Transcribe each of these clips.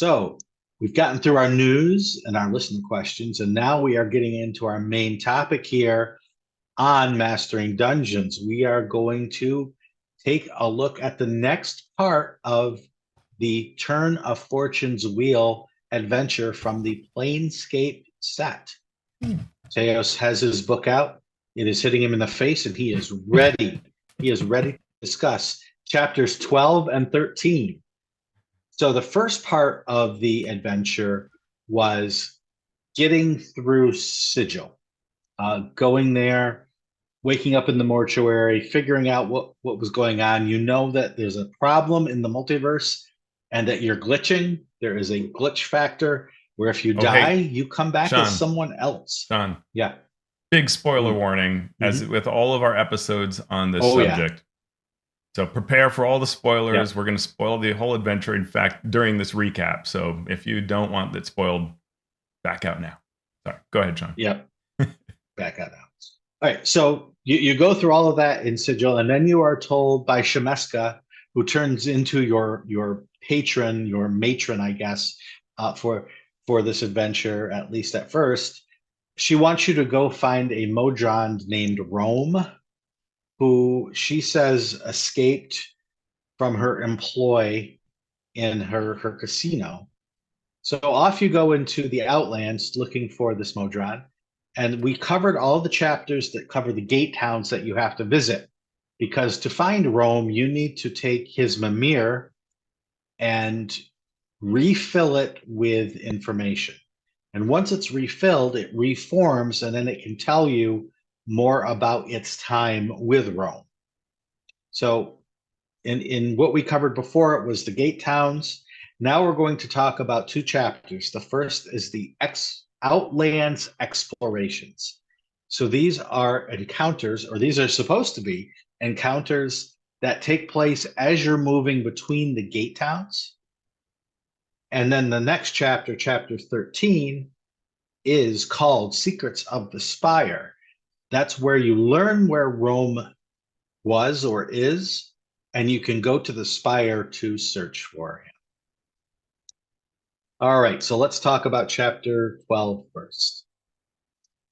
So we've gotten through our news and our listener questions, and now we are getting into our main topic here on Mastering Dungeons. We are going to take a look at the next part of the Turn of Fortune's Wheel adventure from the Planescape set. Teos has his book out. It is hitting him in the face, and he is ready. He is ready to discuss chapters 12 and 13. So the first part of the adventure was getting through Sigil, going there, waking up in the mortuary, figuring out what was going on. You know that there's a problem in the multiverse and that you're glitching. There is a glitch factor where if you die, Hey, you come back as Shawn, someone else. Shawn, Yeah. big spoiler Mm-hmm. warning, as with all of our episodes on this Oh, yeah. subject. So prepare for all the spoilers. Yeah. We're going to spoil the whole adventure, in fact, during this recap. So if you don't want that spoiled, back out now. Sorry, go ahead, Shawn. Yep. Back out now. All right. So you go through all of that in Sigil, and then you are told by Shemeska, who turns into your patron, your matron, I guess, for this adventure, at least at first. She wants you to go find a Modron named Rome, who she says escaped from her employ in her casino. So off you go into the Outlands looking for this Modron. And we covered all the chapters that cover the gate towns that you have to visit. Because to find Rome, you need to take his Mimir and refill it with information. And once it's refilled, it reforms, and then it can tell you more about its time with Rome. So in what we covered before, it was the gate towns. Now we're going to talk about two chapters. The first is the Outlands Explorations. So these are encounters, or these are supposed to be encounters that take place as you're moving between the gate towns. And then the next chapter, chapter 13, is called Secrets of the Spire. That's where you learn where Rome was or is, and you can go to the spire to search for him. All right, so let's talk about chapter 12 first.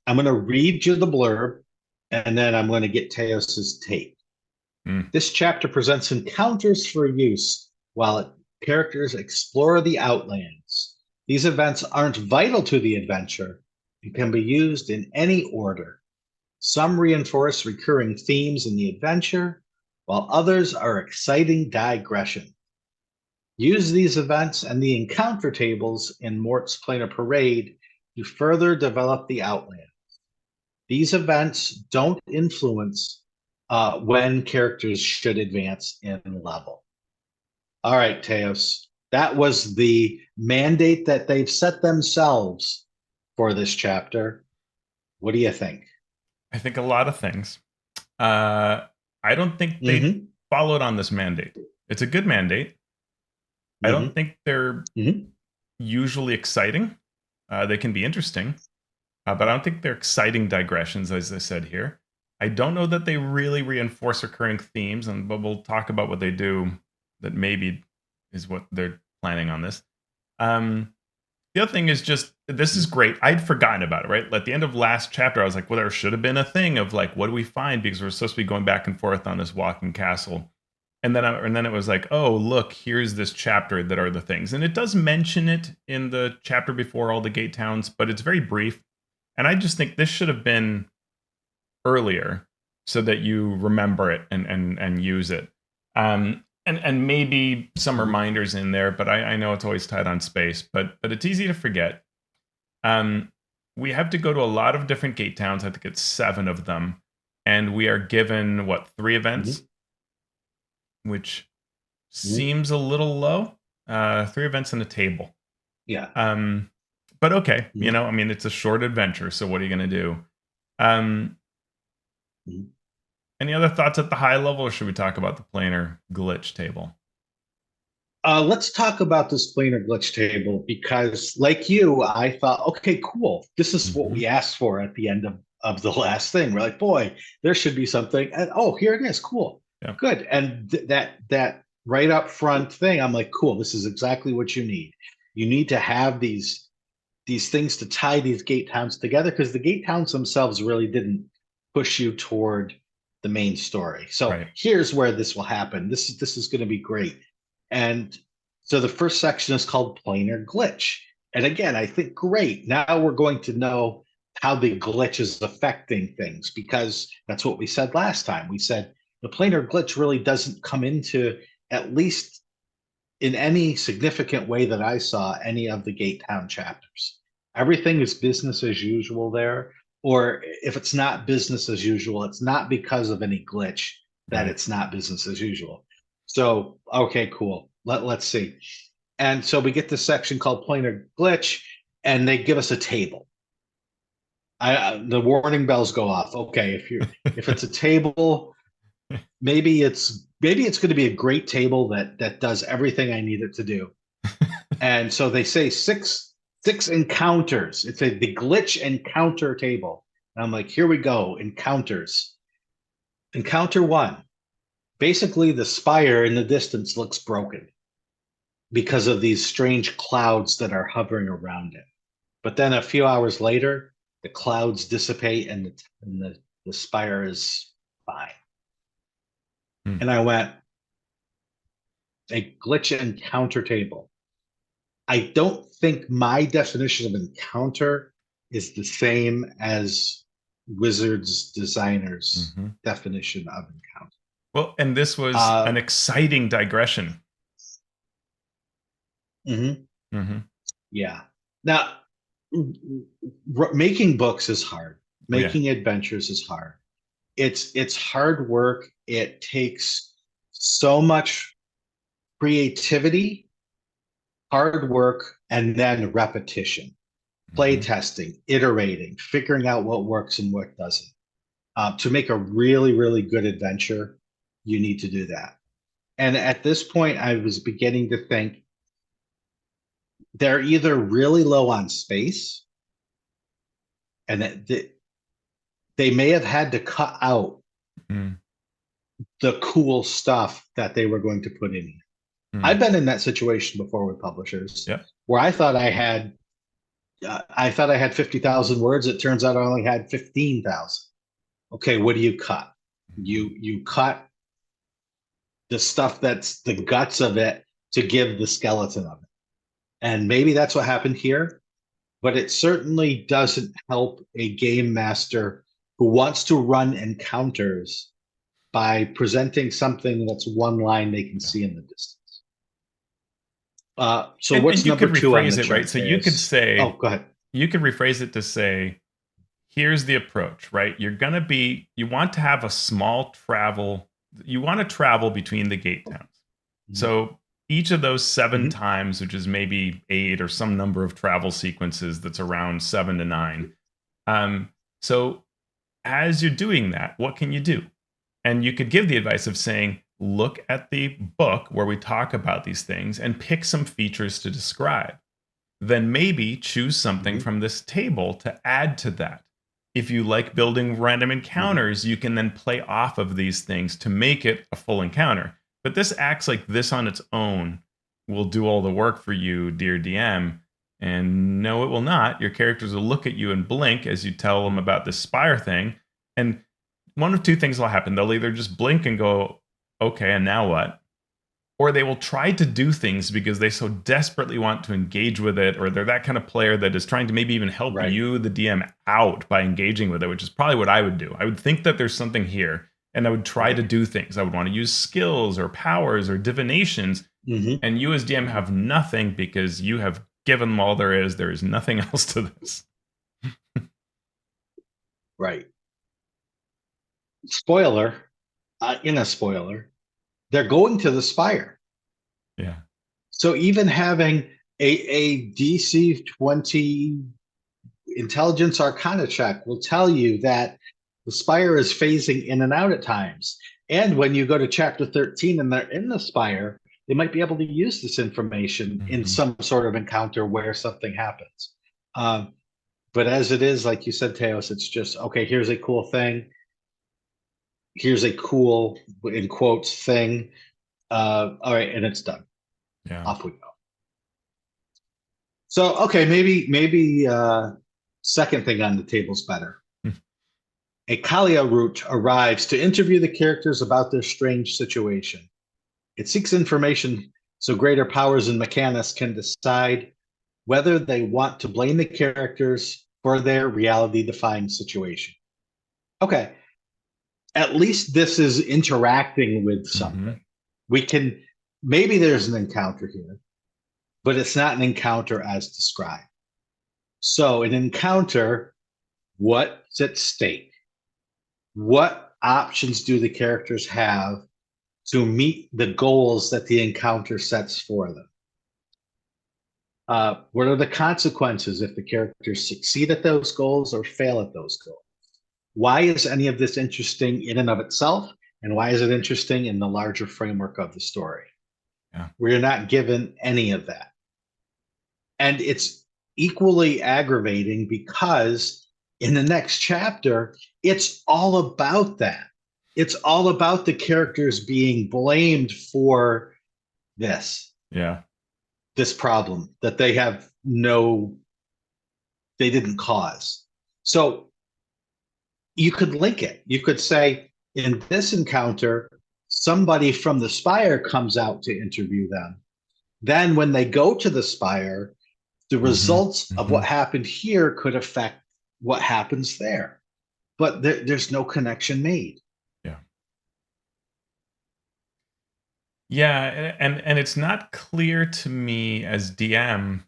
I'm going to read you the blurb, and then I'm going to get Teos's take. This chapter presents encounters for use while characters explore the Outlands. These events aren't vital to the adventure and can be used in any order. Some reinforce recurring themes in the adventure, while others are exciting digression. Use these events and the encounter tables in Mort's Planar Parade to further develop the Outlands. These events don't influence when characters should advance in level. All right, Teos, that was the mandate that they've set themselves for this chapter. What do you think? I think a lot of things. I don't think they followed on this mandate. It's a good mandate. I don't think they're usually exciting. They can be interesting, but I don't think they're exciting digressions, as I said here. I don't know that they really reinforce recurring themes, but we'll talk about what they do that maybe is what they're planning on this. The other thing is just, this is great. I'd forgotten about it, right? At the end of last chapter, I was like, well, there should have been a thing of like, what do we find? Because we're supposed to be going back and forth on this walking castle. And then it was like, oh, look, here's this chapter that are the things. And it does mention it in the chapter before all the gate towns, but it's very brief. And I just think this should have been earlier so that you remember it and use it. And maybe some reminders in there, but I know it's always tight on space, but it's easy to forget. We have to go to a lot of different gate towns. I think it's 7 of them. And we are given, 3 events? Which seems a little low. 3 events and a table. Yeah. But okay, it's a short adventure, so what are you going to do? Any other thoughts at the high level, or should we talk about the planar glitch table? Let's talk about this planar glitch table because, like you, I thought, okay, cool. This is what we asked for at the end of the last thing. We're like, boy, there should be something. And, oh, here it is. Cool. Yeah. Good. And that right up front thing, I'm like, cool, this is exactly what you need. You need to have these things to tie these gate towns together, because the gate towns themselves really didn't push you toward the main story. So here's where this will happen. This is going to be great. And so the first section is called Planar Glitch. And again, I think great. Now we're going to know how the glitch is affecting things, because that's what we said last time. We said the planar glitch really doesn't come into, at least in any significant way that I saw, any of the Gate Town chapters. Everything is business as usual there. Or if it's not business as usual, it's not because of any glitch that it's not business as usual. So, okay, cool. Let's see. And so we get this section called Planar Glitch, and they give us a table. The warning bells go off. Okay, if it's a table, maybe it's going to be a great table that does everything I need it to do. And so they say six encounters. It's the glitch encounter table. And I'm like, here we go, encounters. Encounter 1. Basically, the spire in the distance looks broken because of these strange clouds that are hovering around it. But then a few hours later, the clouds dissipate and the spire is fine. And I went, a glitch encounter table. I don't think my definition of encounter is the same as Wizards designers' definition of encounter. Well, and this was an exciting digression. Yeah. Now, making books is hard. Making adventures is hard. It's hard work. It takes so much creativity, hard work, and then repetition, play testing, iterating, figuring out what works and what doesn't. To make a really, really good adventure, you need to do that. And at this point, I was beginning to think they're either really low on space, and they may have had to cut out the cool stuff that they were going to put in here. I've been in that situation before with publishers, where I thought I had 50,000 words. It turns out I only had 15,000. Okay, what do you cut? You cut the stuff that's the guts of it to give the skeleton of it. And maybe that's what happened here, but it certainly doesn't help a game master who wants to run encounters by presenting something that's one line they can see in the distance. So what's number 2 on the chart? Right? So you could say, oh, go ahead. You could rephrase it to say, here's the approach, right? You want to have a small travel. You want to travel between the gate towns. So each of those 7 times, which is maybe 8 or some number of travel sequences that's around 7 to 9. So as you're doing that, what can you do? And you could give the advice of saying, look at the book where we talk about these things and pick some features to describe. Then maybe choose something from this table to add to that. If you like building random encounters, you can then play off of these things to make it a full encounter. But this acts like this on its own will do all the work for you, dear DM. And no, it will not. Your characters will look at you and blink as you tell them about this spire thing. And one of 2 things will happen. They'll either just blink and go, okay, and now what? Or they will try to do things because they so desperately want to engage with it, or they're that kind of player that is trying to maybe even help you, the DM, out by engaging with it, which is probably what I would do. I would think that there's something here, and I would try to do things. I would want to use skills or powers or divinations, and you as DM have nothing because you have given them all there is. There is nothing else to this. Right. Spoiler, in a spoiler, they're going to the spire. Yeah. So even having a DC 20 intelligence arcana check will tell you that the spire is phasing in and out at times. And when you go to chapter 13 and they're in the spire, they might be able to use this information in some sort of encounter where something happens. But as it is, like you said, Teos, it's just, okay, here's a cool thing. Here's a cool, in quotes, thing. All right, and it's done. Yeah. Off we go. So okay, maybe second thing on the table's better. A Kalia route arrives to interview the characters about their strange situation. It seeks information so greater powers and mechanics can decide whether they want to blame the characters for their reality-defying situation. Okay, at least this is interacting with something. We can, maybe there's an encounter here, but it's not an encounter as described. So an encounter, what's at stake? What options do the characters have to meet the goals that the encounter sets for them? What are the consequences if the characters succeed at those goals or fail at those goals? Why is any of this interesting in and of itself? And why is it interesting in the larger framework of the story? Yeah. We're not given any of that. And it's equally aggravating because in the next chapter, it's all about that. It's all about the characters being blamed for this. Yeah. This problem that they didn't cause. So you could link it. You could say in this encounter, somebody from the Spire comes out to interview them. Then when they go to the Spire, the results of what happened here could affect what happens there. But there's no connection made. Yeah. Yeah, and it's not clear to me as DM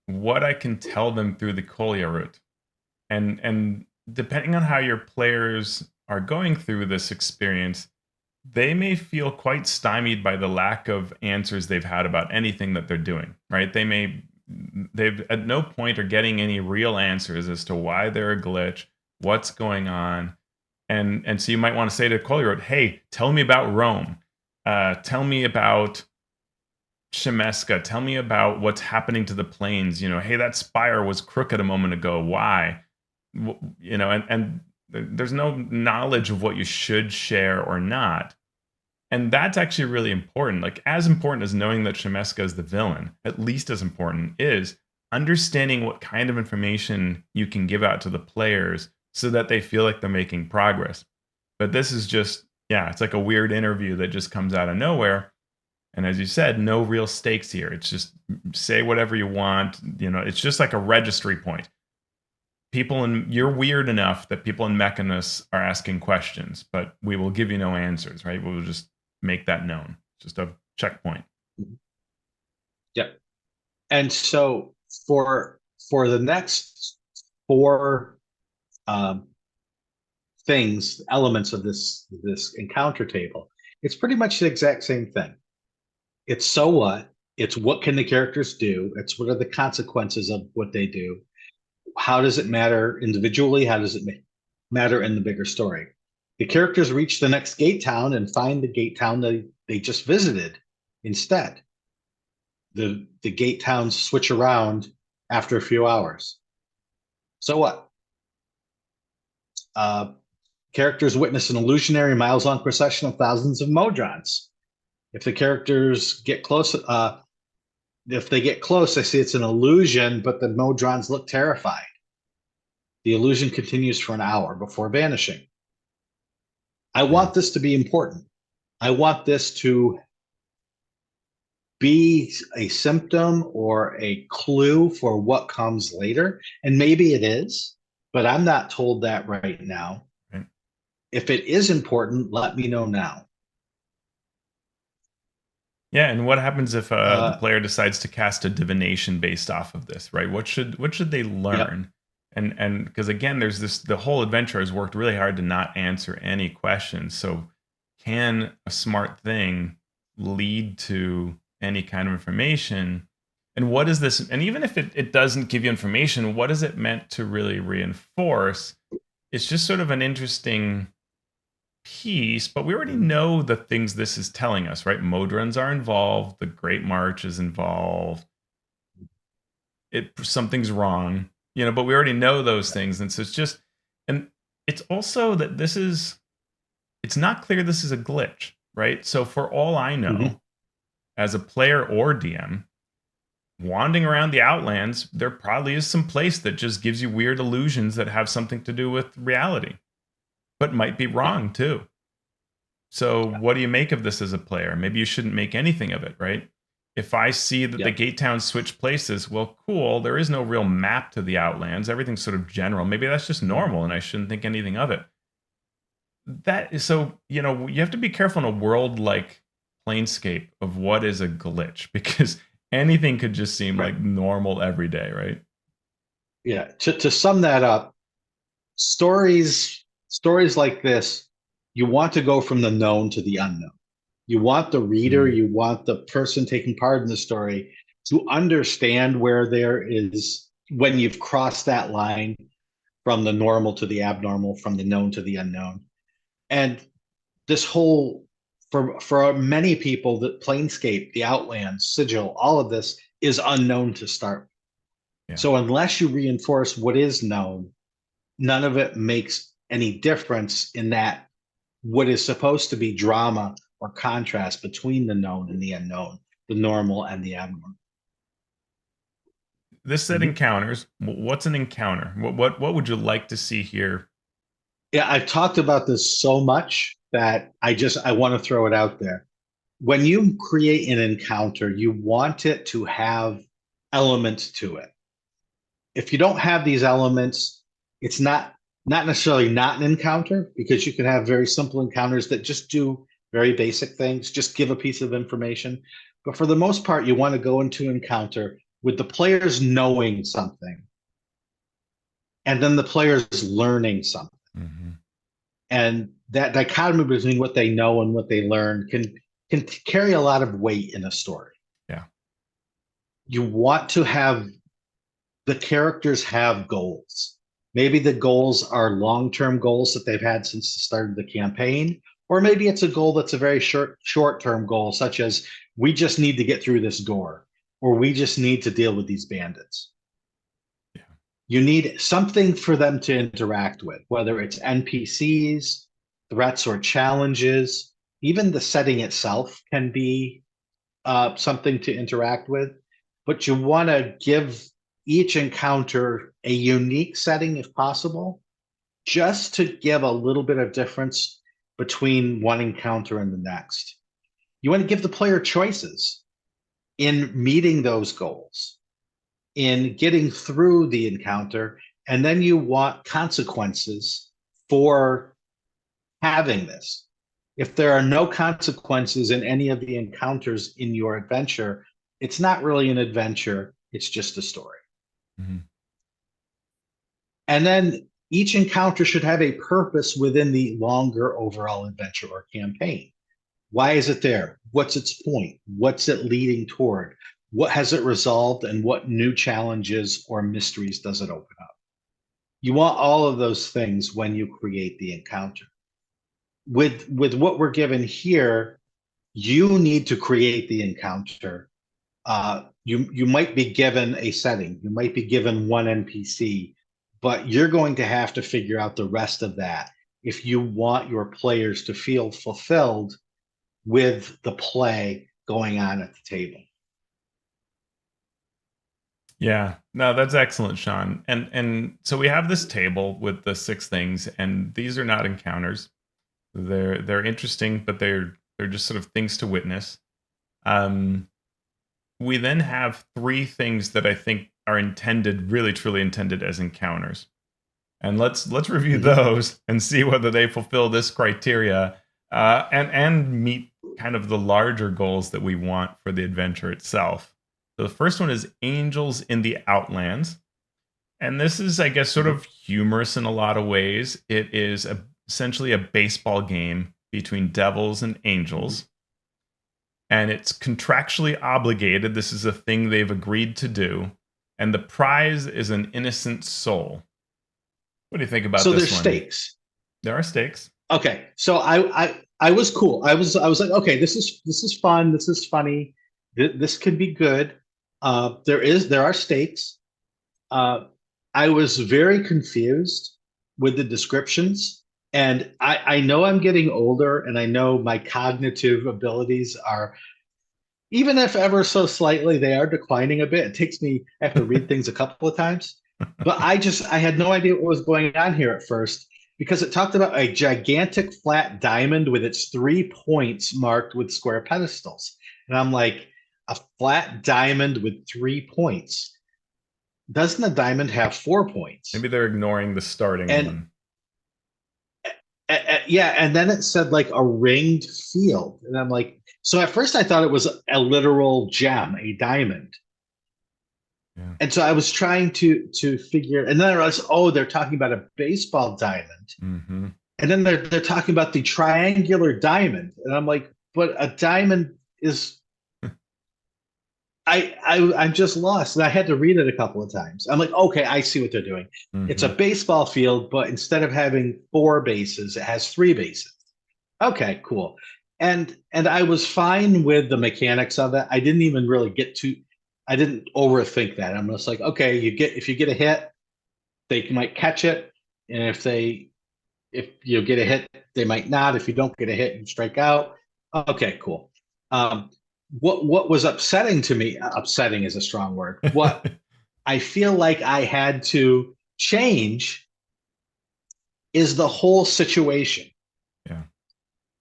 what I can tell them through the Colia route. And depending on how your players are going through this experience, they may feel quite stymied by the lack of answers they've had about anything that they're doing, right? They've at no point are getting any real answers as to why they're a glitch, what's going on. And so you might want to say to Colia, hey, tell me about Rome. Tell me about Shemeska. Tell me about what's happening to the planes. Hey, that spire was crooked a moment ago. Why? And there's no knowledge of what you should share or not. And that's actually really important. Like, as important as knowing that Shemeska is the villain, at least as important is understanding what kind of information you can give out to the players so that they feel like they're making progress. But this is just, it's like a weird interview that just comes out of nowhere. And as you said, no real stakes here. It's just say whatever you want. It's just like a registry point. You're weird enough that people in Mechanus are asking questions, but we will give you no answers, right? We'll just make that known. Just a checkpoint. Yep. And so for the next four elements of this encounter table, it's pretty much the exact same thing. It's so what? It's what can the characters do? It's what are the consequences of what they do? How does it matter individually? How does it matter in the bigger story? The characters reach the next gate town and find the gate town they just visited instead. The gate towns switch around after a few hours. So what? Characters witness an illusionary miles-long procession of thousands of Modrons. If the characters get close, if they get close, they see it's an illusion, but the Modrons look terrified. The illusion continues for an hour before vanishing. I want this to be important. I want this to be a symptom or a clue for what comes later. And maybe it is, but I'm not told that right now. Right. If it is important, let me know now. Yeah, and what happens if the player decides to cast a divination based off of this, right? What should they learn? Yep. And because again, there's the whole adventure has worked really hard to not answer any questions. So can a smart thing lead to any kind of information? And what is this? And even if it doesn't give you information, what is it meant to really reinforce? It's just sort of an interesting piece, but we already know the things this is telling us, right? Modrons are involved. The Great March is involved. Something's wrong, but we already know those things. And so it's just, and it's also that it's not clear this is a glitch, right? So for all I know, as a player or DM, wandering around the Outlands, there probably is some place that just gives you weird illusions that have something to do with reality, but might be wrong too. So what do you make of this as a player? Maybe you shouldn't make anything of it, right? If I see that the gate towns switch places, well, cool. There is no real map to the Outlands. Everything's sort of general. Maybe that's just normal, and I shouldn't think anything of it. That is so, you know, you have to be careful in a world like Planescape of what is a glitch, because anything could just seem like normal every day, right? Yeah. To sum that up, stories like this, you want to go from the known to the unknown. You want the reader, you want the person taking part in the story to understand where there is, when you've crossed that line from the normal to the abnormal, from the known to the unknown. And this whole, for many people, the Planescape, the Outlands, Sigil, all of this is unknown to start. Yeah. So unless you reinforce what is known, none of it makes any difference in that what is supposed to be drama or contrast between the known and the unknown, the normal and the abnormal. This said encounters. What's an encounter? What would you like to see here? Yeah, I've talked about this so much that I want to throw it out there. When you create an encounter, you want it to have elements to it. If you don't have these elements, it's not necessarily not an encounter, because you can have very simple encounters that just do very basic things, just give a piece of information. But for the most part, you want to go into an encounter with the players knowing something, and then the players learning something. And that dichotomy between what they know and what they learn can carry a lot of weight in a story. Yeah. You want to have the characters have goals. Maybe the goals are long-term goals that they've had since the start of the campaign, or maybe it's a goal that's a very short-term goal, such as we just need to get through this door, or we just need to deal with these bandits. Yeah. You need something for them to interact with, whether it's NPCs, threats or challenges. Even the setting itself can be something to interact with, but you want to give each encounter a unique setting if possible, just to give a little bit of difference between one encounter and the next. You want to give the player choices in meeting those goals, in getting through the encounter, and then you want consequences for having this. If there are no consequences in any of the encounters in your adventure, it's not really an adventure, it's just a story. And then each encounter should have a purpose within the longer overall adventure or campaign. Why is it there? What's its point? What's it leading toward? What has it resolved, and what new challenges or mysteries does it open up? You want all of those things when you create the encounter. With what we're given here, you need to create the encounter. You might be given a setting, you might be given one NPC, but you're going to have to figure out the rest of that if you want your players to feel fulfilled with the play going on at the table. Yeah, no, that's excellent, Shawn. And so we have this table with the 6 things, and these are not encounters. They're interesting, but they're just sort of things to witness. We then have 3 things that I think are intended, really truly intended as encounters. And let's review those and see whether they fulfill this criteria and meet kind of the larger goals that we want for the adventure itself. So the first one is Angels in the Outlands. And this is, I guess, sort of humorous in a lot of ways. It is essentially a baseball game between devils and angels. And it's contractually obligated. This is a thing they've agreed to do. And the prize is an innocent soul. What do you think about this one? So there's stakes. There are stakes. Okay. So I was cool. I was like, okay, this is fun. This is funny. This could be good. There are stakes. I was very confused with the descriptions. And I know I'm getting older, and I know my cognitive abilities are even if ever so slightly, they are declining a bit. It takes me, I have to read things a couple of times. But I had no idea what was going on here at first because it talked about a gigantic flat diamond with its 3 points marked with square pedestals. And I'm like, a flat diamond with 3 points. Doesn't a diamond have 4 points? Maybe they're ignoring the starting And one. yeah, and then it said like a ringed field. And I'm like, so at first I thought it was a literal gem, a diamond. Yeah. And so I was trying to figure, and then I realized, oh, they're talking about a baseball diamond. Mm-hmm. And then they're talking about the triangular diamond. And I'm like, but a diamond is I'm just lost. And I had to read it a couple of times. I'm like, okay, I see what they're doing. It's a Mm-hmm. baseball field, but instead of having 4 bases, it has 3 bases. Okay, cool. And I was fine with the mechanics of it. I didn't even really I didn't overthink that. I'm just like, okay, if you get a hit, they might catch it. And if you get a hit, they might not. If you don't get a hit, you strike out. Okay, cool. What was upsetting to me, upsetting is a strong word. What I feel like I had to change is the whole situation. Yeah.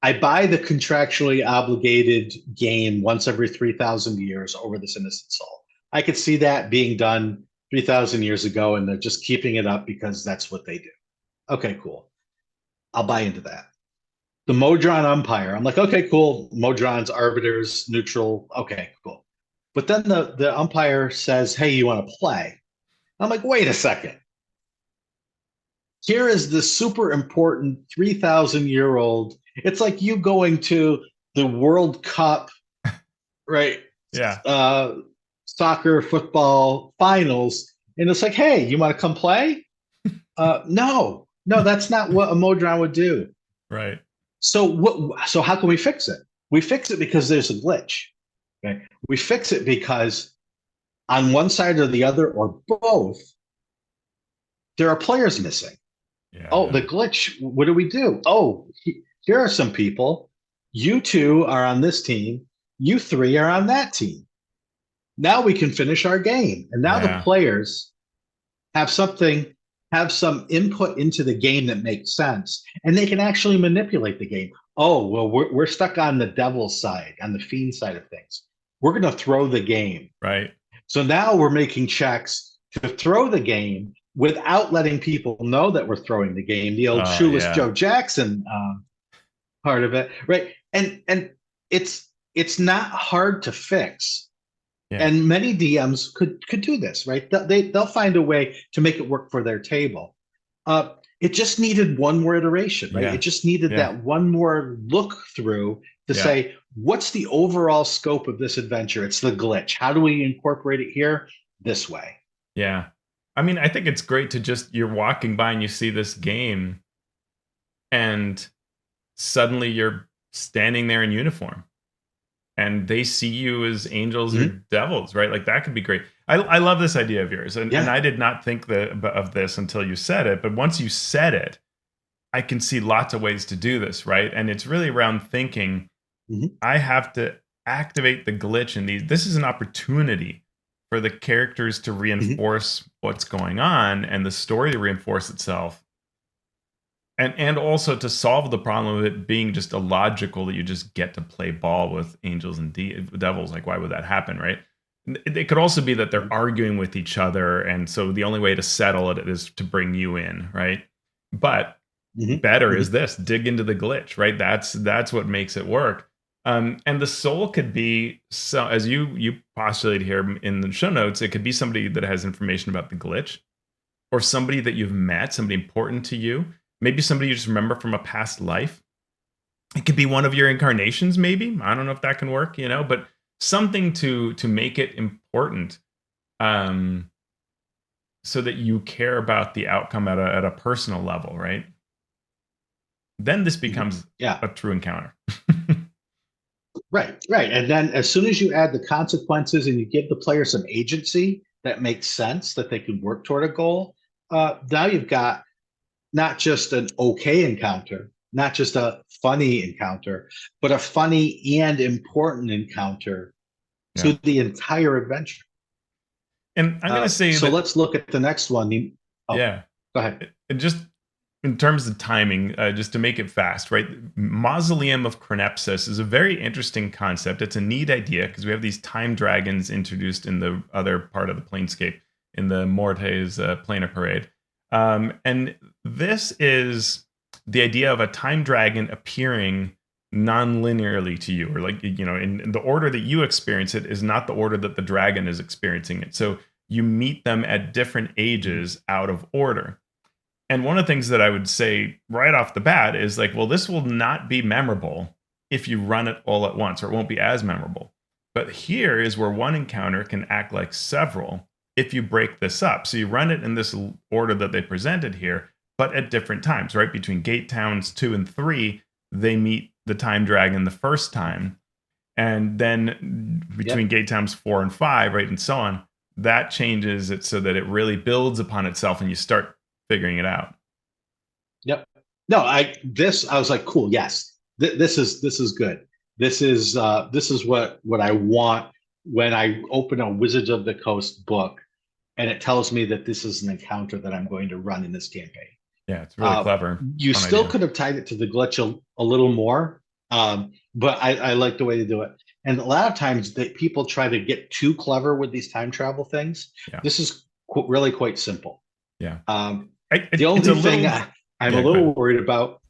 I buy the contractually obligated game once every 3,000 years over this innocent soul. I could see that being done 3,000 years ago, and they're just keeping it up because that's what they do. Okay, cool. I'll buy into that. The Modron umpire, I'm like, okay, cool. Modron's arbiters, neutral. Okay, cool. But then the umpire says, hey, you want to play? I'm like, wait a second. Here is the super important 3,000-year-old. It's like you going to the World Cup, right? Yeah. Soccer, football finals. And it's like, hey, you want to come play? No, that's not what a Modron would do. Right. So how can we fix it? We fix it because there's a glitch. Okay? We fix it because on one side or the other or both, there are players missing. Oh, Yeah. the glitch. What do we do? Oh, here are some people. You two are on this team. You three are on that team. Now we can finish our game. And now the Yeah. players have some input into the game that makes sense. And they can actually manipulate the game. Oh, well, we're stuck on the devil's side, on the fiend side of things. We're going to throw the game. Right. So now we're making checks to throw the game without letting people know that we're throwing the game. The old shoeless Yeah. Joe Jackson part of it, right? And it's not hard to fix. Yeah. And many DMs could do this, right? They'll find a way to make it work for their table. It just needed one more iteration, right? Yeah. It just needed that one more look through to say, what's the overall scope of this adventure? It's the glitch. How do we incorporate it here? This way. Yeah. I mean, I think it's great to just, you're walking by and you see this game and suddenly you're standing there in uniform and they see you as angels or devils, right? Like that could be great. I love this idea of yours. And I did not think of this until you said it. But once you said it, I can see lots of ways to do this, right? And it's really around thinking, I have to activate the glitch in these. This is an opportunity for the characters to reinforce what's going on and the story to reinforce itself. And also to solve the problem of it being just illogical that you just get to play ball with angels and devils. Like, why would that happen, right? It could also be that they're arguing with each other, and so the only way to settle it is to bring you in, right? But better is this: dig into the glitch, right? That's what makes it work. And the soul could be, so as you postulate here in the show notes, it could be somebody that has information about the glitch, or somebody that you've met, somebody important to you. Maybe somebody you just remember from a past life. It could be one of your incarnations, maybe. I don't know if that can work, but something to make it important, so that you care about the outcome at a personal level, right? Then this becomes a true encounter. Right. And then as soon as you add the consequences and you give the player some agency that makes sense, that they can work toward a goal, now you've got not just an okay encounter, not just a funny encounter, but a funny and important encounter to the entire adventure. And I'm going to say so let's look at the next one. Yeah. Go ahead. And just in terms of timing, just to make it fast, right? Mausoleum of Chronepsis is a very interesting concept. It's a neat idea because we have these time dragons introduced in the other part of the Planescape, in the Morte's Planar Parade. And this is the idea of a time dragon appearing non-linearly to you, or like, in the order that you experience it is not the order that the dragon is experiencing it. So you meet them at different ages out of order. And one of the things that I would say right off the bat is like, well, this will not be memorable if you run it all at once, or it won't be as memorable. But here is where one encounter can act like several if you break this up. So you run it in this order that they presented here, but at different times, right? Between Gate Towns 2 and 3, they meet the Time Dragon the first time. And then between Gate Towns 4 and 5, right, and so on, that changes it so that it really builds upon itself and you start figuring it out. Yep. No, I was like, cool. Yes, this is good. This is what I want when I open a Wizards of the Coast book, and it tells me that this is an encounter that I'm going to run in this campaign. Yeah, it's really clever. You still could have tied it to the glitch a little more, but I like the way to do it. And a lot of times that people try to get too clever with these time travel things. Yeah. This is really quite simple. Yeah. The only thing I'm a little worried about,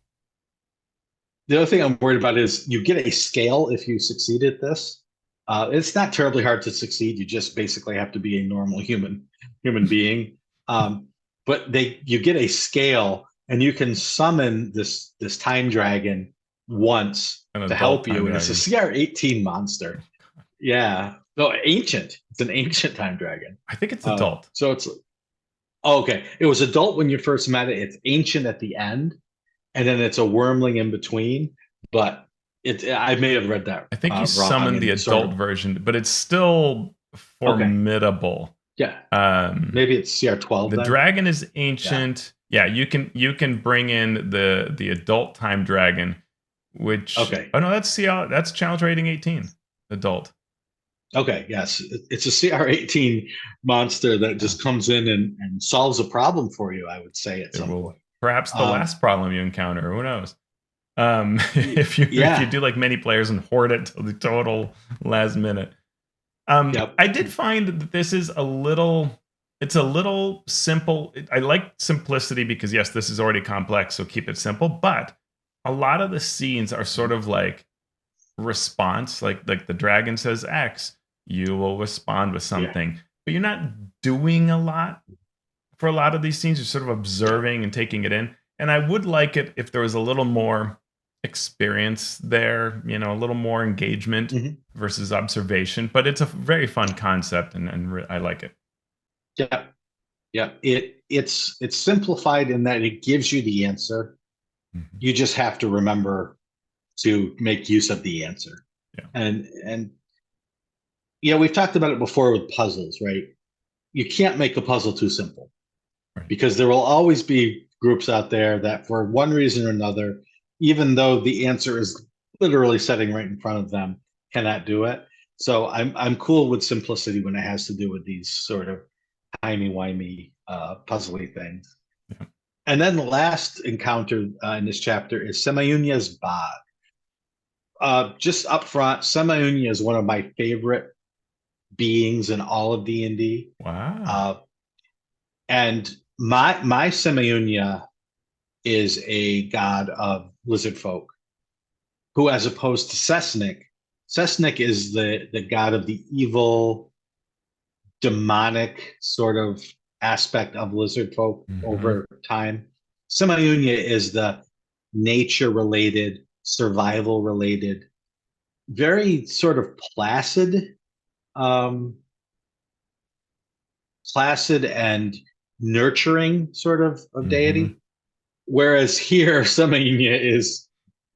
the other thing I'm worried about is you get a scale if you succeed at this. It's not terribly hard to succeed. You just basically have to be a normal human being. But you get a scale, and you can summon this time dragon once to help you, and it's a CR18 monster. Yeah. No, ancient. It's an ancient time dragon. I think it's adult. So it's okay. It was adult when you first met it. It's ancient at the end, and then it's a wormling in between. But I may have read that. I think you summoned the adult version, but it's still formidable. Yeah. Maybe it's CR12. The dragon is ancient. Yeah, you can bring in the adult time dragon, which oh no, that's challenge rating 18. Adult. Okay, yes. It's a CR18 monster that just comes in and solves a problem for you, I would say, at some point. Perhaps the last problem you encounter, who knows? If you do like many players and hoard it till the total last minute. I did find that this is a little simple. I like simplicity because yes, this is already complex, so keep it simple. But a lot of the scenes are sort of like response, like the dragon says X, you will respond with something, but you're not doing a lot for a lot of these scenes. You're sort of observing and taking it in. And I would like it if there was a little more experience there, a little more engagement versus observation, but it's a very fun concept and I like it. Yeah. It's simplified in that it gives you the answer. You just have to remember to make use of the answer. And we've talked about it before with puzzles, right? You can't make a puzzle too simple, because there will always be groups out there that for one reason or another, even though the answer is literally sitting right in front of them, cannot do it. So I'm cool with simplicity when it has to do with these sort of timey-wimey puzzly things. And then the last encounter in this chapter is Semunya's Bog. Just up front, Semuanya is one of my favorite beings in all of D&D. Wow. And my Semuanya is a god of lizard folk, who, as opposed to Cessnick is the god of the evil, demonic sort of aspect of lizard folk over time. Semuanya is the nature-related, survival-related, very sort of placid and nurturing sort of deity. Whereas here, Semuanya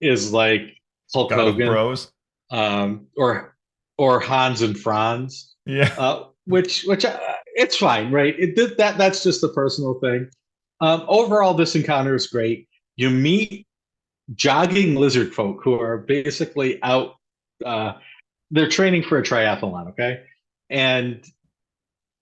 is like Hulk Hogan, bros, or Hans and Franz. Which it's fine, right? That's just a personal thing. Overall, this encounter is great. You meet jogging lizard folk who are basically out they're training for a triathlon, okay? And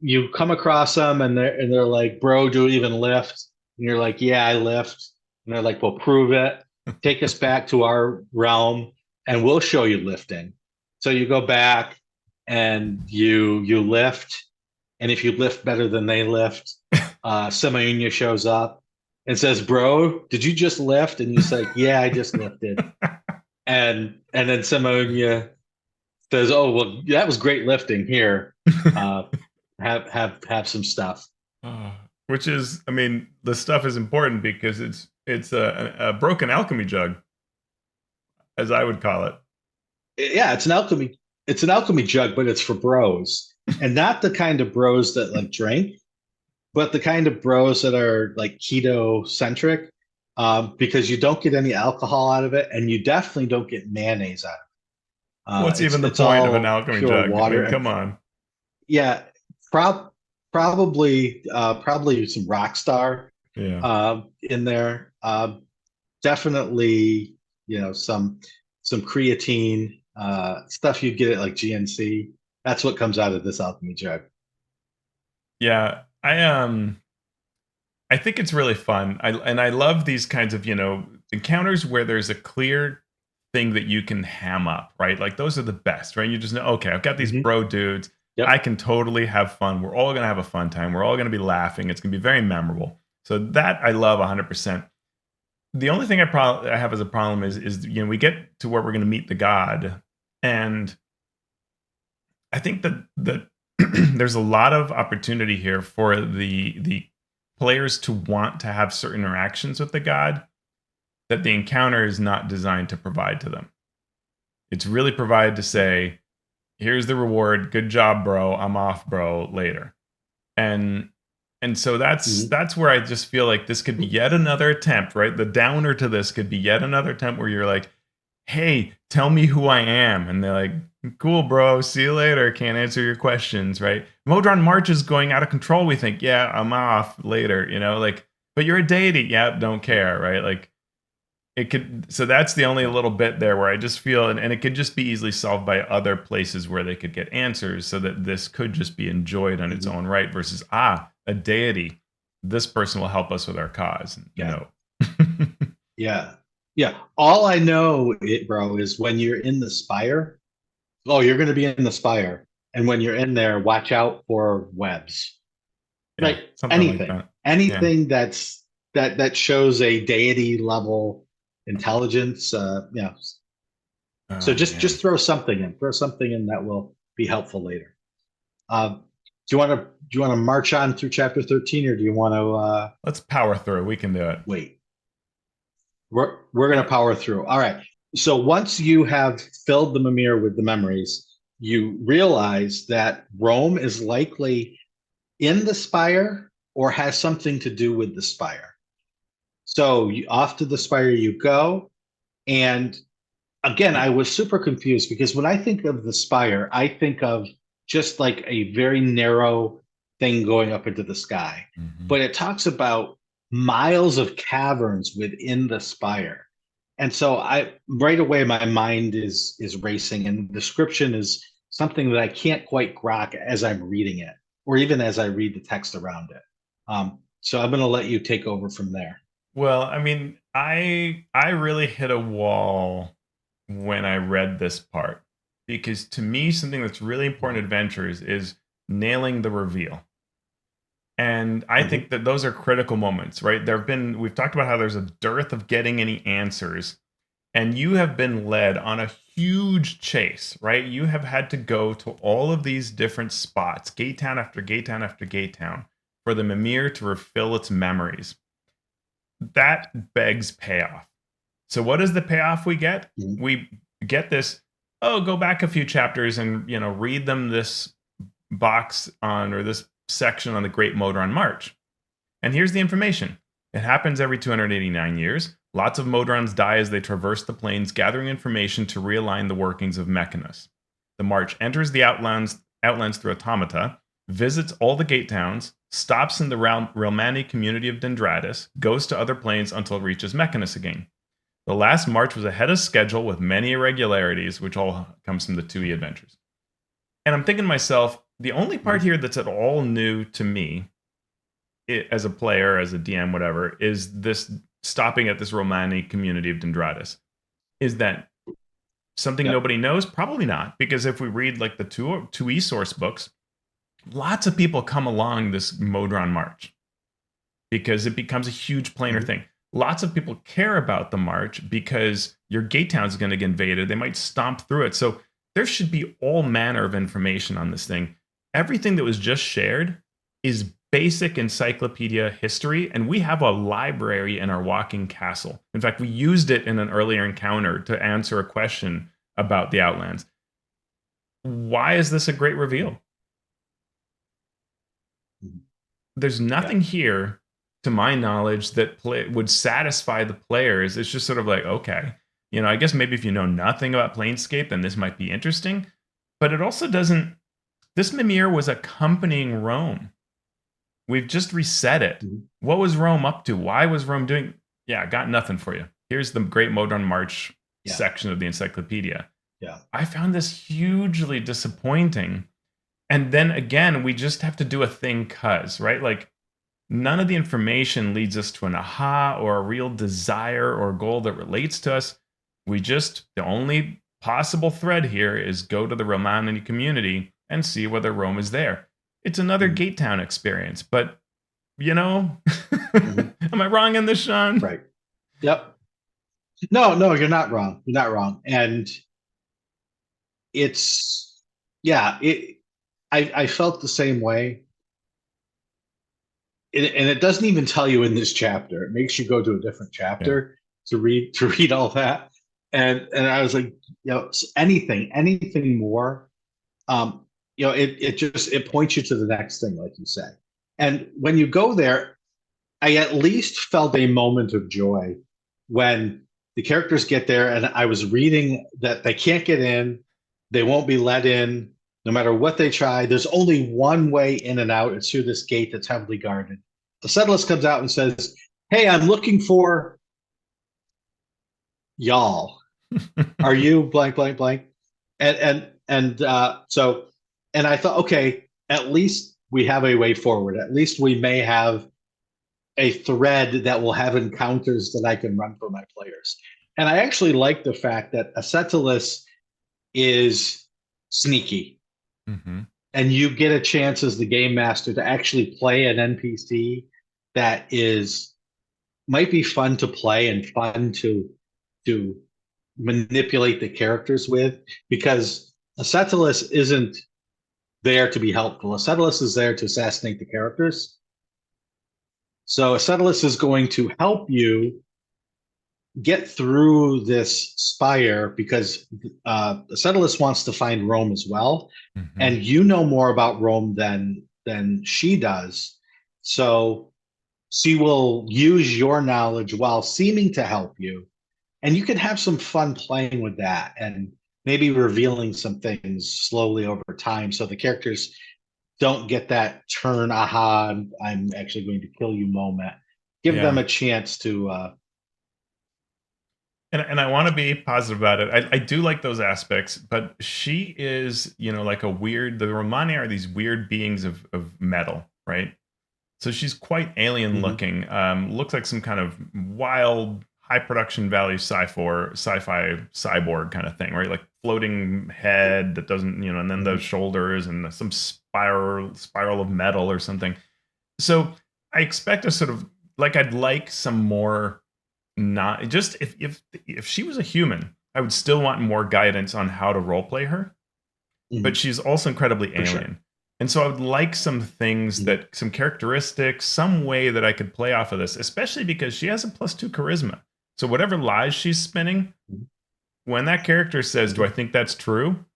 you come across them and they're like, bro, do you even lift? And you're like, yeah, I lift. And they're like, well, prove it. Take us back to our realm and we'll show you lifting. So you go back and you lift. And if you lift better than they lift, Semuanya shows up and says, bro, did you just lift? And you say, yeah, I just lifted. And then Semuanya says, oh, well, that was great lifting here. Have some stuff. Which is, I mean, the stuff is important because it's a broken alchemy jug, as I would call it. Yeah, it's an alchemy jug, but it's for bros. And not the kind of bros that like drink, but the kind of bros that are like keto centric, because you don't get any alcohol out of it, and you definitely don't get mayonnaise out of it. What's even the It's point of an all alchemy pure jug? I water. mean, come on. Yeah, probably some Rockstar in there. Definitely, some creatine, stuff you'd get at like GNC. That's what comes out of this alchemy jug. Yeah, I think it's really fun. I love these kinds of, encounters where there's a clear thing that you can ham up, right? Like those are the best, right? You just know, okay, I've got these bro dudes. Yep. I can totally have fun. We're all going to have a fun time. We're all going to be laughing. It's going to be very memorable. So that I love 100%. The only thing I have as a problem is we get to where we're going to meet the god, and I think that there's a lot of opportunity here for the players to want to have certain interactions with the god that the encounter is not designed to provide to them. It's really provided to say, here's the reward, good job, bro, I'm off, bro, later. And so that's where I just feel like this could be yet another attempt, right? The downer to this could be yet another attempt where you're like, hey, tell me who I am. And they're like, cool, bro, see you later, can't answer your questions, right? Modron March is going out of control, we think, yeah, I'm off later, but you're a deity, yeah, don't care, right? Like, it could, so that's the only little bit there where I just feel, and it could just be easily solved by other places where they could get answers, so that this could just be enjoyed on its own right versus a deity. This person will help us with our cause. Yeah. Yeah. All I know, bro, is when you're in the spire. Oh, you're going to be in the spire, and when you're in there, watch out for webs. Yeah, Like anything, like that. anything that shows a deity level intelligence. So just throw something in that will be helpful later. Do you want to march on through chapter 13, or do you want to let's power through? We can do it. wait? We're going to power through. All right. So once you have filled the Mimir with the memories, you realize that Rome is likely in the spire or has something to do with the spire. So off to the spire you go. And again, I was super confused because when I think of the spire, I think of just like a very narrow thing going up into the sky. But it talks about miles of caverns within the spire. And so right away my mind is racing, and the description is something that I can't quite grok as I'm reading it, or even as I read the text around it. So I'm going to let you take over from there. Well, I mean, I really hit a wall when I read this part, because to me, something that's really important in adventures is nailing the reveal. And I think that those are critical moments, right? We've talked about how there's a dearth of getting any answers, and you have been led on a huge chase, right? You have had to go to all of these different spots, gate town after gate town after gate town, for the Mimir to refill its memories. That begs payoff. So what is the payoff we get? We get this, go back a few chapters and, read them this box or this section on the Great Modron March. And here's the information. It happens every 289 years. Lots of Modrons die as they traverse the plains, gathering information to realign the workings of Mechanus. The March enters the Outlands through Automata, visits all the gate towns, stops in the Realmani community of Dendradis, goes to other planes until it reaches Mechanus again. The last march was ahead of schedule with many irregularities, which all comes from the 2E adventures. And I'm thinking to myself, the only part here that's at all new to me, as a player, as a DM, whatever, is this stopping at this Romani community of Dendradis. Is that something nobody knows? Probably not, because if we read like the 2E source books, lots of people come along this Modron march because it becomes a huge planar thing. Lots of people care about the march because your gate town is going to get invaded. They might stomp through it. So there should be all manner of information on this thing. Everything that was just shared is basic encyclopedia history, and we have a library in our walking castle. In fact, we used it in an earlier encounter to answer a question about the Outlands. Why is this a great reveal? There's nothing here, to my knowledge, that would satisfy the players. It's just sort of like, okay, I guess maybe if you know nothing about Planescape, then this might be interesting. But it also doesn't. This Mimir was accompanying Rome. We've just reset it. What was Rome up to? Why was Rome doing? Yeah, got nothing for you. Here's the Great Modron March section of the encyclopedia. Yeah, I found this hugely disappointing. And then again, we just have to do a thing right? Like, none of the information leads us to an aha or a real desire or goal that relates to us. The only possible thread here is go to the Romani community and see whether Rome is there. It's another gate town experience, but am I wrong in this, Shawn? Right. Yep. No, you're not wrong. You're not wrong. And I felt the same way. And it doesn't even tell you in this chapter. It makes you go to a different chapter to read all that. And I was like, anything more. It points you to the next thing, like you said. And when you go there, I at least felt a moment of joy when the characters get there, and I was reading that they can't get in, they won't be let in, no matter what they try. There's only one way in and out. It's through this gate that's heavily guarded. The Ascetelis comes out and says, "Hey, I'm looking for y'all. Are you blank, blank, blank?" So I thought, okay, at least we have a way forward. At least we may have a thread that will have encounters that I can run for my players. And I actually like the fact that Ascetelis is sneaky. And you get a chance as the game master to actually play an NPC that might be fun to play and fun to manipulate the characters with, because Ascetelis isn't there to be helpful. Ascetelis is there to assassinate the characters. So Ascetelis is going to help you get through this spire, because Ascetelis wants to find Rome as well. And you know more about Rome than she does. So she will use your knowledge while seeming to help you. And you can have some fun playing with that and maybe revealing some things slowly over time, so the characters don't get that turn, aha, I'm actually going to kill you moment. Give them a chance to. And I want to be positive about it. I do like those aspects, but she is, like the Romani are these weird beings of metal, right? So she's quite alien looking. Looks like some kind of wild, high production value sci-fi cyborg kind of thing, right? Like floating head that doesn't, and then the shoulders and some spiral of metal or something. So I expect a sort of, like, I'd like some more. Not just if she was a human, I would still want more guidance on how to roleplay her. But she's also incredibly alien. Sure. And so I would like some things some characteristics, some way that I could play off of this, especially because she has a +2 charisma. So whatever lies she's spinning, when that character says, "Do I think that's true?"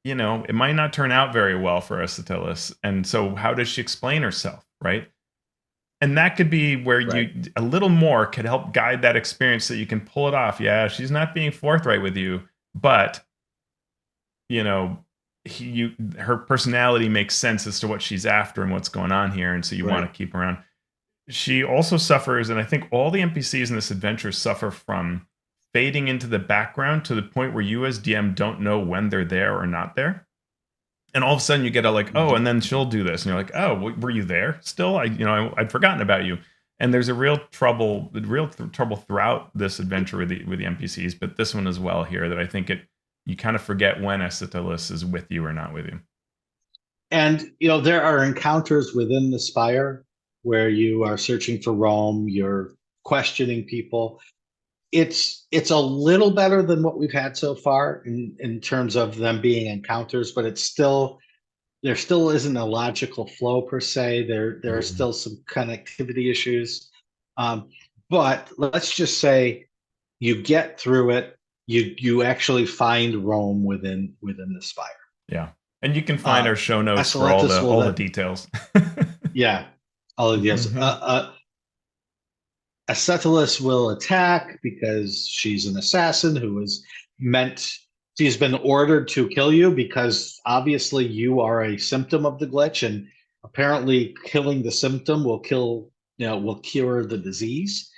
It might not turn out very well for Ascetelis. And so how does she explain herself, right? And that could be where you a little more could help guide that experience so you can pull it off. Yeah, she's not being forthright with you, but her personality makes sense as to what she's after and what's going on here, and so you want to keep around. she also suffers, and I think all the NPCs in this adventure suffer from fading into the background to the point where you as DM don't know when they're there or not there. And all of a sudden you get a like, oh, and then she'll do this, and you're like, oh, were you there still? I'd forgotten about you. And there's a real trouble throughout this adventure with the NPCs, but this one as well here, that I think you kind of forget when Ascetelis is with you or not with you. And there are encounters within the Spire where you are searching for Rome, you're questioning people. It's a little better than what we've had so far in terms of them being encounters, but there still isn't a logical flow per se. There are still some connectivity issues. But let's just say you get through it, you actually find Rome within the Spire. Yeah. And you can find our show notes for Ascetelis all the details. Yeah, all of these. Ascetelis will attack because she's an assassin who is she's been ordered to kill you because obviously you are a symptom of the glitch, and apparently killing the symptom will cure the disease,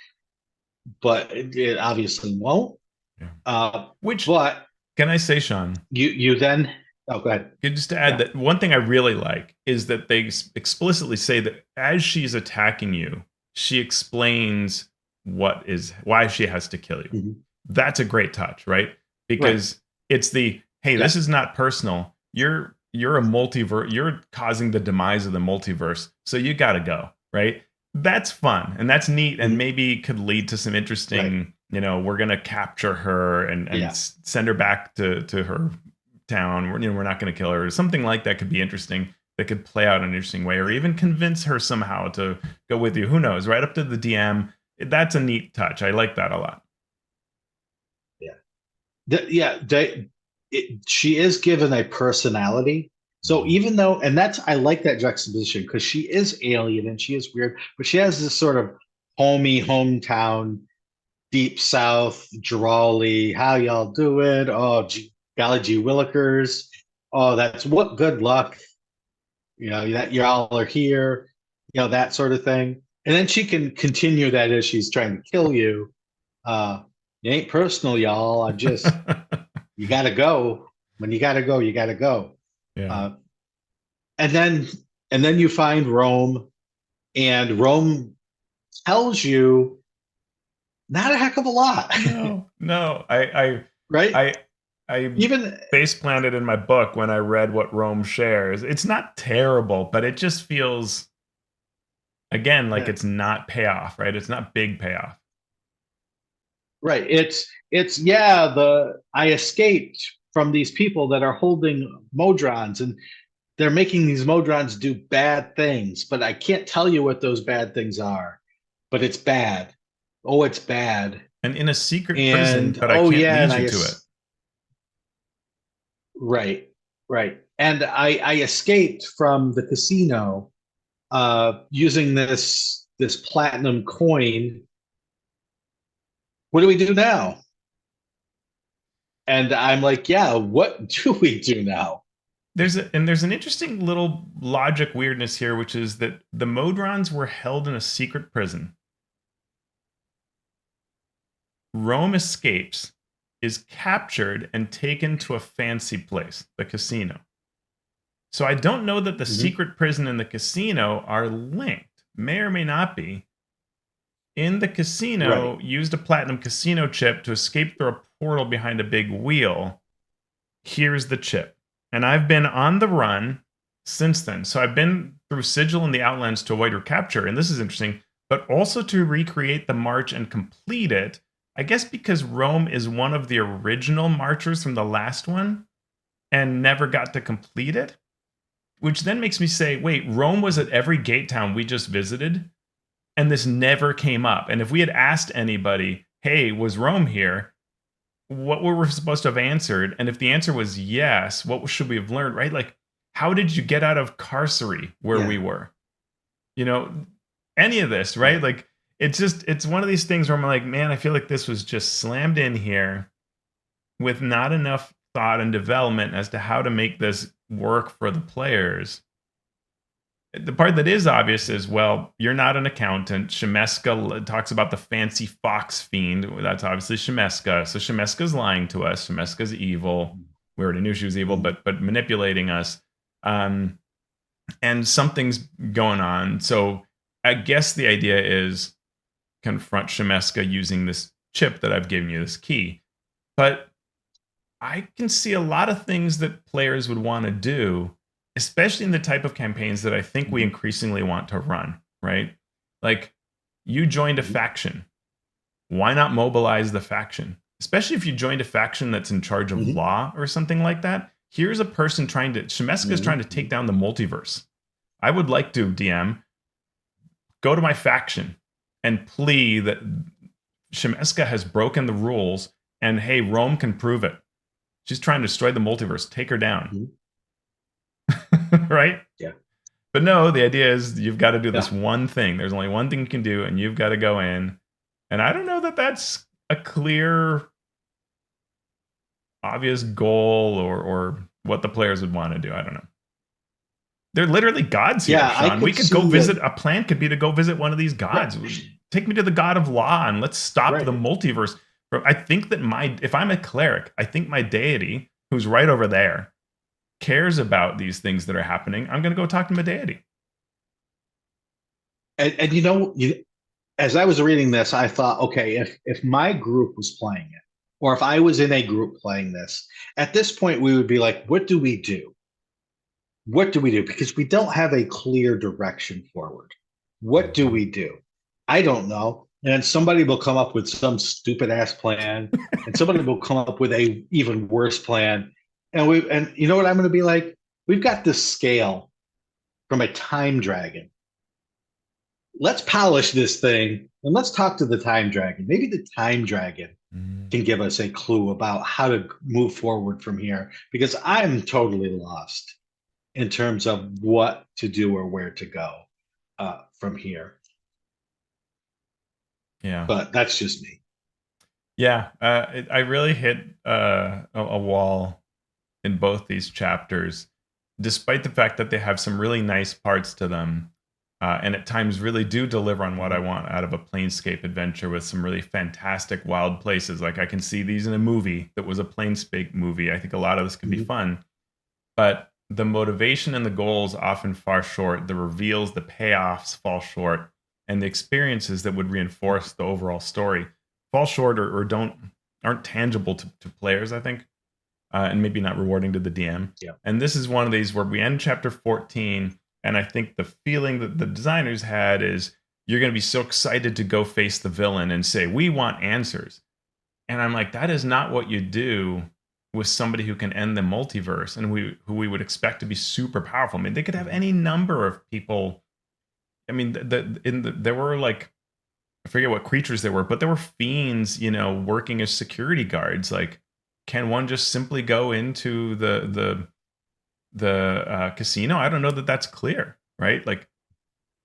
but it obviously won't. Yeah. But can I say, Shawn? You then. Oh, go ahead. Just to add that one thing I really like is that they explicitly say that as she's attacking you, she explains why she has to kill you. Mm-hmm. That's a great touch, right? Because it's this is not personal. You're a multiverse. You're causing the demise of the multiverse, so you got to go, right? That's fun and that's neat, and maybe could lead to some interesting. We're gonna capture her and send her back to her town. We're not going to kill her. Something like that could be interesting. That could play out in an interesting way, or even convince her somehow to go with you. Who knows? Right up to the DM. That's a neat touch. I like that a lot. Yeah. She is given a personality. So even though, and I like that juxtaposition because she is alien and she is weird, but she has this sort of hometown, deep South, drawly, how y'all doing? Oh, golly gee willikers. Oh, that's what good luck. That y'all are here, that sort of thing. And then she can continue that as she's trying to kill you. It ain't personal, y'all. You gotta go. When you gotta go, you gotta go. Yeah. And then you find Rome, and Rome tells you not a heck of a lot. No. I right. I even face planted in my book when I read what Rome shares. It's not terrible, but it just feels again like it's not payoff, right? It's not big payoff. Right. I escaped from these people that are holding Modrons, and they're making these Modrons do bad things, but I can't tell you what those bad things are. But it's bad. Oh, it's bad. And in a secret prison, but I can't lead you to it. Right. And I escaped from the casino using this platinum coin. What do we do now? And I'm like, yeah, what do we do now? There's an interesting little logic weirdness here, which is that the Modrons were held in a secret prison. Rome escapes, is captured, and taken to a fancy place, the casino. So I don't know that the secret prison and the casino are linked. May or may not be. In the casino, used a platinum casino chip to escape through a portal behind a big wheel. Here's the chip. And I've been on the run since then. So I've been through Sigil and the Outlands to avoid recapture, and this is interesting, but also to recreate the march and complete it. I guess because Rome is one of the original marchers from the last one and never got to complete it, which then makes me say, wait, Rome was at every gate town we just visited, and this never came up. And if we had asked anybody, hey, was Rome here? What were we supposed to have answered? And if the answer was yes, what should we have learned, right? Like, how did you get out of carcery where we were? Any of this, right? Like, it's one of these things where I'm like, man, I feel like this was just slammed in here with not enough thought and development as to how to make this work for the players. the part that is obvious is, well, you're not an accountant. Shemeska talks about the fancy fox fiend. That's obviously Shemeska. So Shemeska's lying to us. Shemeska's evil. We already knew she was evil, but manipulating us. And something's going on. So I guess the idea is confront Shemeska using this chip that I've given you, this key. But I can see a lot of things that players would want to do, especially in the type of campaigns that I think we increasingly want to run, right? Like, you joined a faction. Why not mobilize the faction? Especially if you joined a faction that's in charge of law or something like that. Here's a person Shemeska is trying to take down the multiverse. I would like to, DM, go to my faction and plea that Shemeska has broken the rules, and hey, Rome can prove it. She's trying to destroy the multiverse. Take her down. Right? Yeah. But no, the idea is you've got to do this one thing. There's only one thing you can do, and you've got to go in. And I don't know that that's a clear, obvious goal or what the players would want to do. I don't know. They're literally gods here, Shawn. We could go visit, a plan could be to go visit one of these gods. Right. Take me to the god of law and let's stop the multiverse. I think that if I'm a cleric, I think my deity, who's right over there, cares about these things that are happening. I'm going to go talk to my deity. And as I was reading this, I thought, okay, if my group was playing it, or if I was in a group playing this, at this point we would be like, what do we do? What do we do? Because we don't have a clear direction forward. What do we do? I don't know. And somebody will come up with some stupid ass plan, and somebody will come up with a even worse plan. And you know what I'm going to be like? We've got this scale from a time dragon. Let's polish this thing and let's talk to the time dragon. Maybe the time dragon can give us a clue about how to move forward from here, because I'm totally lost in terms of what to do or where to go from here. Yeah. But that's just me. Yeah. I really hit a wall in both these chapters, despite the fact that they have some really nice parts to them. And at times really do deliver on what I want out of a Planescape adventure with some really fantastic wild places. Like, I can see these in a movie that was a Planescape movie. I think a lot of this could be fun. But the motivation and the goals often fall short. The reveals, the payoffs fall short. And the experiences that would reinforce the overall story fall short or aren't tangible to players, I think. And maybe not rewarding to the DM. Yeah. And this is one of these where we end chapter 14, and I think the feeling that the designers had is you're going to be so excited to go face the villain and say, we want answers. And I'm like, that is not what you do with somebody who can end the multiverse and who we would expect to be super powerful. I mean, they could have any number of people. I mean, there were, like, I forget what creatures there were, but there were fiends, working as security guards. Like, can one just simply go into the casino? I don't know that that's clear, right? Like,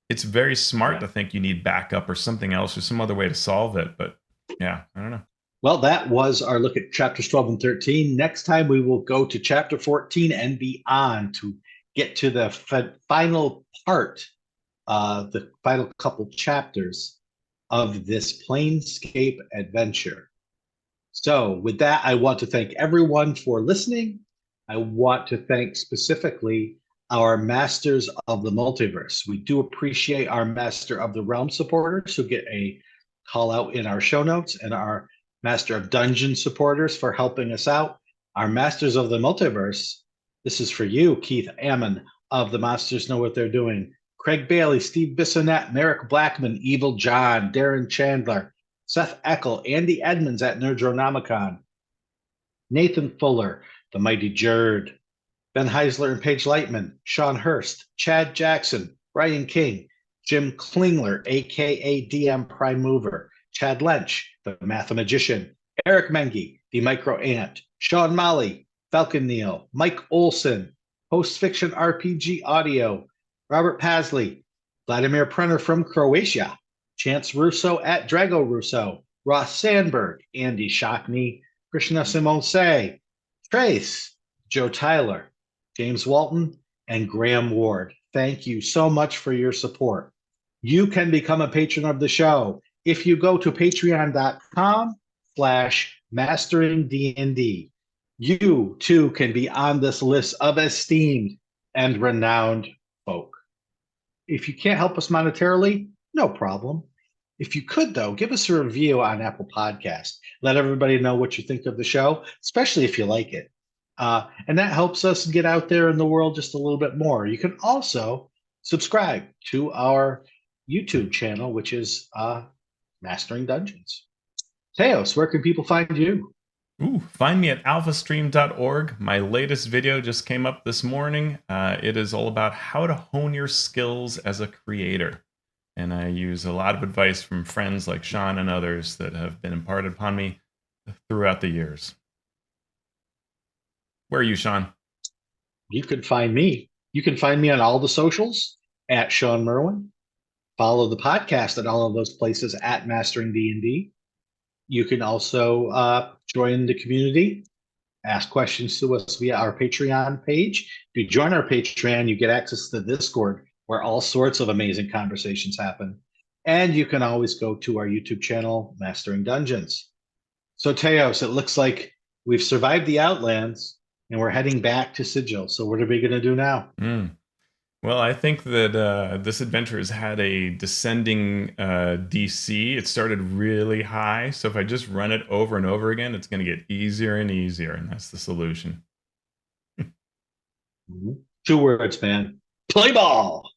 it's very smart to think you need backup or something else or some other way to solve it. But yeah, I don't know. Well, that was our look at chapters 12 and 13. Next time we will go to chapter 14 and beyond to get to the final part, the final couple chapters of this Planescape adventure. So with that, I want to thank everyone for listening. I want to thank specifically our Masters of the Multiverse. We do appreciate our Master of the Realm supporters who get a call out in our show notes, and our Master of Dungeon supporters for helping us out. Our Masters of the Multiverse, this is for you, Keith Ammon of The Monsters Know What They're Doing, Craig Bailey, Steve Bissonette, Merrick Blackman, Evil John, Darren Chandler, Seth Eckel, Andy Edmonds at Nerdronomicon, Nathan Fuller, The Mighty Jerd, Ben Heisler and Paige Lightman, Sean Hurst, Chad Jackson, Brian King, Jim Klingler, a.k.a. DM Prime Mover, Chad Lynch, The Mathemagician, Eric Mengi, The Micro Ant, Sean Molly, Falcon Neal, Mike Olson, Post Fiction RPG Audio, Robert Pasley, Vladimir Prenner from Croatia, Chance Russo at Drago Russo, Ross Sandberg, Andy Shockney, Krishna Simone-Say, Trace, Joe Tyler, James Walton, and Graham Ward. thank you so much for your support. You can become a patron of the show if you go to patreon.com/masteringdnd. You too can be on this list of esteemed and renowned folk. If you can't help us monetarily, no problem. If you could, though, give us a review on Apple Podcast. Let everybody know what you think of the show, especially if you like it. And that helps us get out there in the world just a little bit more. You can also subscribe to our YouTube channel, which is Mastering Dungeons. Teos, where can people find you? Find me at alphastream.org. My latest video just came up this morning. It is all about how to hone your skills as a creator. And I use a lot of advice from friends like Shawn and others that have been imparted upon me throughout the years. Where are you, Shawn? You can find me. You can find me on all the socials at Shawn Merwin. Follow the podcast at all of those places at Mastering D&D. You can also join the community, ask questions to us via our Patreon page. If you join our Patreon, you get access to the Discord, where all sorts of amazing conversations happen. And you can always go to our YouTube channel, Mastering Dungeons. So, Teos, it looks like we've survived the Outlands, and we're heading back to Sigil. So what are we going to do now? Well, I think that this adventure has had a descending DC. It started really high, so if I just run it over and over again, it's going to get easier and easier, and that's the solution. 2 words, man. Play ball!